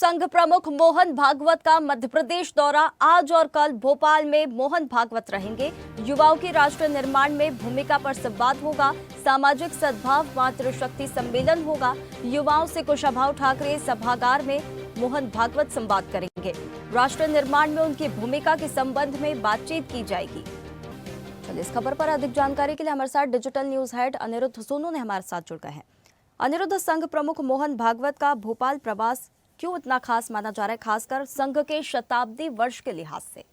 संघ प्रमुख मोहन भागवत का मध्य प्रदेश दौरा। आज और कल भोपाल में मोहन भागवत रहेंगे। युवाओं की राष्ट्र निर्माण में भूमिका पर संवाद होगा। सामाजिक सद्भाव मातृशक्ति सम्मेलन होगा। युवाओं से कुशाभाऊ ठाकरे सभागार में मोहन भागवत संवाद करेंगे। राष्ट्र निर्माण में उनकी भूमिका के संबंध में बातचीत की जाएगी। चलिए, इस खबर पर अधिक जानकारी के लिए हमारे साथ digital news head Anirudh Sonu ने हमारे साथ जुड़ गए हैं। अनिरुद्ध, संघ प्रमुख मोहन भागवत का भोपाल प्रवास क्यों इतना खास माना जा रहा है, खासकर संघ के शताब्दी वर्ष के लिहाज से?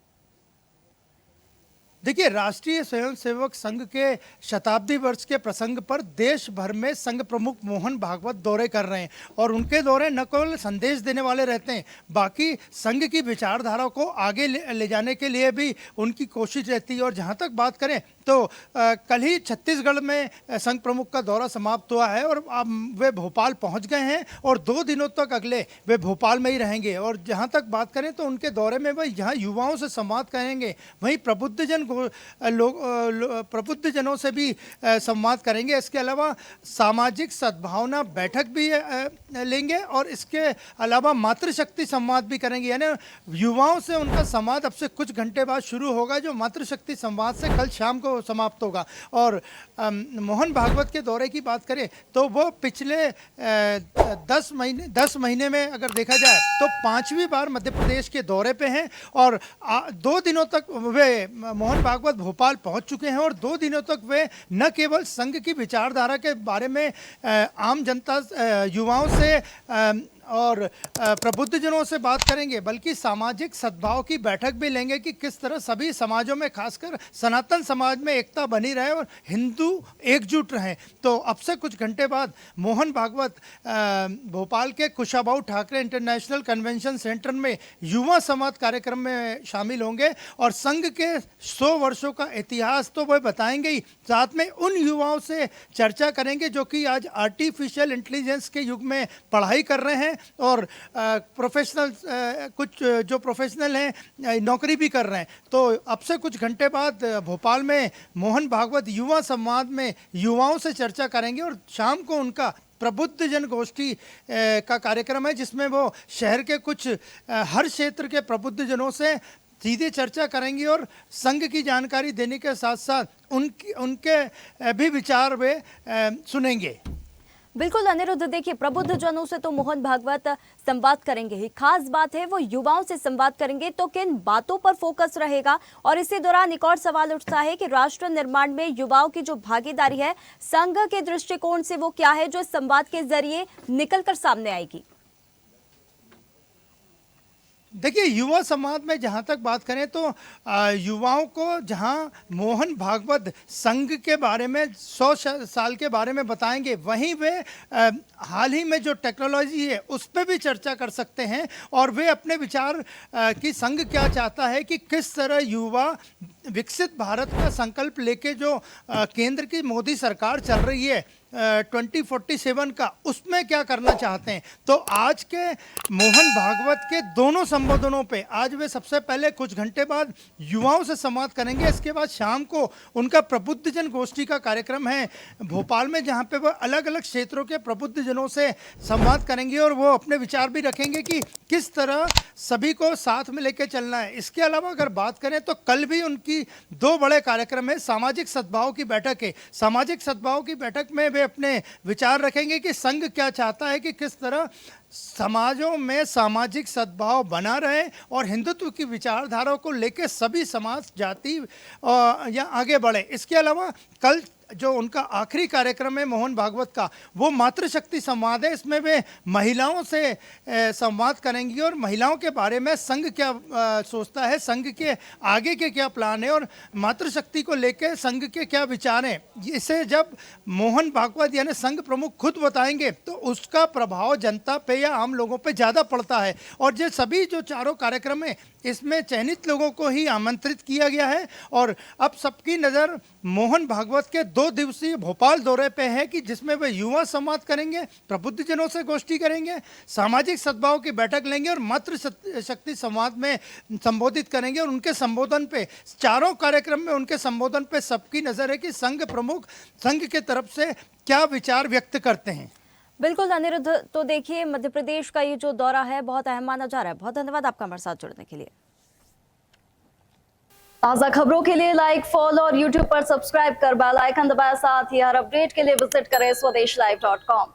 देखिए, राष्ट्रीय स्वयंसेवक संघ के शताब्दी वर्ष के प्रसंग पर देश भर में संघ प्रमुख मोहन भागवत दौरे कर रहे हैं और उनके दौरे न केवल संदेश देने वाले रहते हैं, बाकी संघ की विचारधारा को आगे ले जाने के लिए भी उनकी कोशिश रहती है। और जहां तक बात करें तो कल ही छत्तीसगढ़ में संघ प्रमुख का दौरा समाप्त हुआ है और अब वे भोपाल पहुंच गए हैं और 2 दिनों तक अगले वे भोपाल में ही रहेंगे। और जहां तक बात करें तो उनके दौरे में वह जहां युवाओं से संवाद करेंगे, वहीं प्रबुद्धजनों से भी संवाद करेंगे। इसके अलावा सामाजिक सद्भावना बैठक भी लेंगे और इसके अलावा मातृशक्ति संवाद भी करेंगे। यानी युवाओं से उनका संवाद अब से कुछ घंटे बाद शुरू होगा, जो मातृशक्ति संवाद से कल शाम को समाप्त होगा। और मोहन भागवत के दौरे की बात करें तो वो पिछले 10 महीने में अगर देखा जाए तो 5वीं बार मध्य प्रदेश के दौरे पे हैं और 2 दिनों तक वे मोहन भागवत भोपाल पहुंच चुके हैं और 2 दिनों तक वे न केवल संघ की विचारधारा के बारे में आम जनता, युवाओं से और प्रबुद्धजनों से बात करेंगे, बल्कि सामाजिक सद्भाव की बैठक भी लेंगे कि किस तरह सभी समाजों में, खासकर सनातन समाज में एकता बनी रहे और हिंदू एकजुट रहें। तो अब से कुछ घंटे बाद मोहन भागवत भोपाल के Kushabhau Thackeray international convention centre में युवा संवाद कार्यक्रम में शामिल होंगे और संघ के 100 वर्षों का इतिहास तो वह बताएंगे ही, साथ में उन युवाओं से चर्चा करेंगे जो कि आज आर्टिफिशियल इंटेलिजेंस के युग में पढ़ाई कर रहे हैं और प्रोफेशनल कुछ जो प्रोफेशनल हैं नौकरी भी कर रहे हैं। तो अब से कुछ घंटे बाद भोपाल में मोहन भागवत युवा संवाद में युवाओं से चर्चा करेंगे और शाम को उनका प्रबुद्ध जन गोष्ठी का कार्यक्रम है, जिसमें वो शहर के कुछ हर क्षेत्र के प्रबुद्ध जनों से सीधे चर्चा करेंगे और संघ की जानकारी देने के साथ साथ उनके भी विचार वे सुनेंगे। बिल्कुल अनिरुद्ध, देखिए, प्रबुद्ध जनों से तो मोहन भागवत संवाद करेंगे ही, खास बात है वो युवाओं से संवाद करेंगे, तो किन बातों पर फोकस रहेगा? और इसी दौरान एक और सवाल उठता है कि राष्ट्र निर्माण में युवाओं की जो भागीदारी है संघ के दृष्टिकोण से वो क्या है, जो इस संवाद के जरिए निकलकर सामने आएगी? देखिए, युवा समाज में जहाँ तक बात करें तो युवाओं को जहाँ मोहन भागवत संघ के बारे में 100 साल के बारे में बताएंगे, वहीं वे हाल ही में जो टेक्नोलॉजी है उस पर भी चर्चा कर सकते हैं और वे अपने विचार कि संघ क्या चाहता है, कि किस तरह युवा विकसित भारत का संकल्प लेके जो केंद्र की मोदी सरकार चल रही है 2047 का, उसमें क्या करना चाहते हैं। तो आज के मोहन भागवत के दोनों संबोधनों पे आज वे सबसे पहले कुछ घंटे बाद युवाओं से संवाद करेंगे। इसके बाद शाम को उनका प्रबुद्ध जन गोष्ठी का कार्यक्रम है भोपाल में, जहां पे वह अलग अलग क्षेत्रों के प्रबुद्ध जनों से संवाद करेंगे और वो अपने विचार भी रखेंगे कि किस तरह सभी को साथ में लेकर चलना है। इसके अलावा अगर बात करें तो कल भी उनकी 2 बड़े कार्यक्रम है। सामाजिक सद्भाव की बैठक है। सामाजिक सद्भाव की बैठक में वे अपने विचार रखेंगे कि संघ क्या चाहता है, कि किस तरह समाजों में सामाजिक सद्भाव बना रहे और हिंदुत्व की विचारधारा को लेकर सभी समाज, जाति या आगे बढ़े। इसके अलावा कल जो उनका आखिरी कार्यक्रम है मोहन भागवत का, वो मातृशक्ति संवाद है। इसमें वे महिलाओं से संवाद करेंगी और महिलाओं के बारे में संघ क्या सोचता है, संघ के आगे के क्या प्लान है और मातृशक्ति को लेकर संघ के क्या विचार हैं। इसे जब मोहन भागवत यानी संघ प्रमुख खुद बताएंगे तो उसका प्रभाव जनता पे या आम लोगों पे ज़्यादा पड़ता है। और ये सभी जो चारों कार्यक्रम है इसमें चयनित लोगों को ही आमंत्रित किया गया है और अब सबकी नज़र मोहन भागवत के 2 दिवसीय भोपाल दौरे पे है, कि जिसमें वे युवा संवाद करेंगे, प्रबुद्ध जनों से गोष्ठी करेंगे, सामाजिक सद्भाव की बैठक लेंगे और मातृशक्ति संवाद में संबोधित करेंगे। और उनके संबोधन पे, चारों कार्यक्रम में उनके संबोधन पे सबकी नज़र है कि संघ प्रमुख संघ के तरफ से क्या विचार व्यक्त करते हैं। बिल्कुल अनिरुद्ध, तो देखिए मध्य प्रदेश का ये जो दौरा है बहुत अहम माना जा रहा है। बहुत धन्यवाद आपका हमारे साथ जुड़ने के लिए। ताज़ा खबरों के लिए लाइक, फॉलो और यूट्यूब पर सब्सक्राइब कर बेल आइकन दबाएं। साथ ही हर अपडेट के लिए विजिट करें स्वदेशलाइव.com।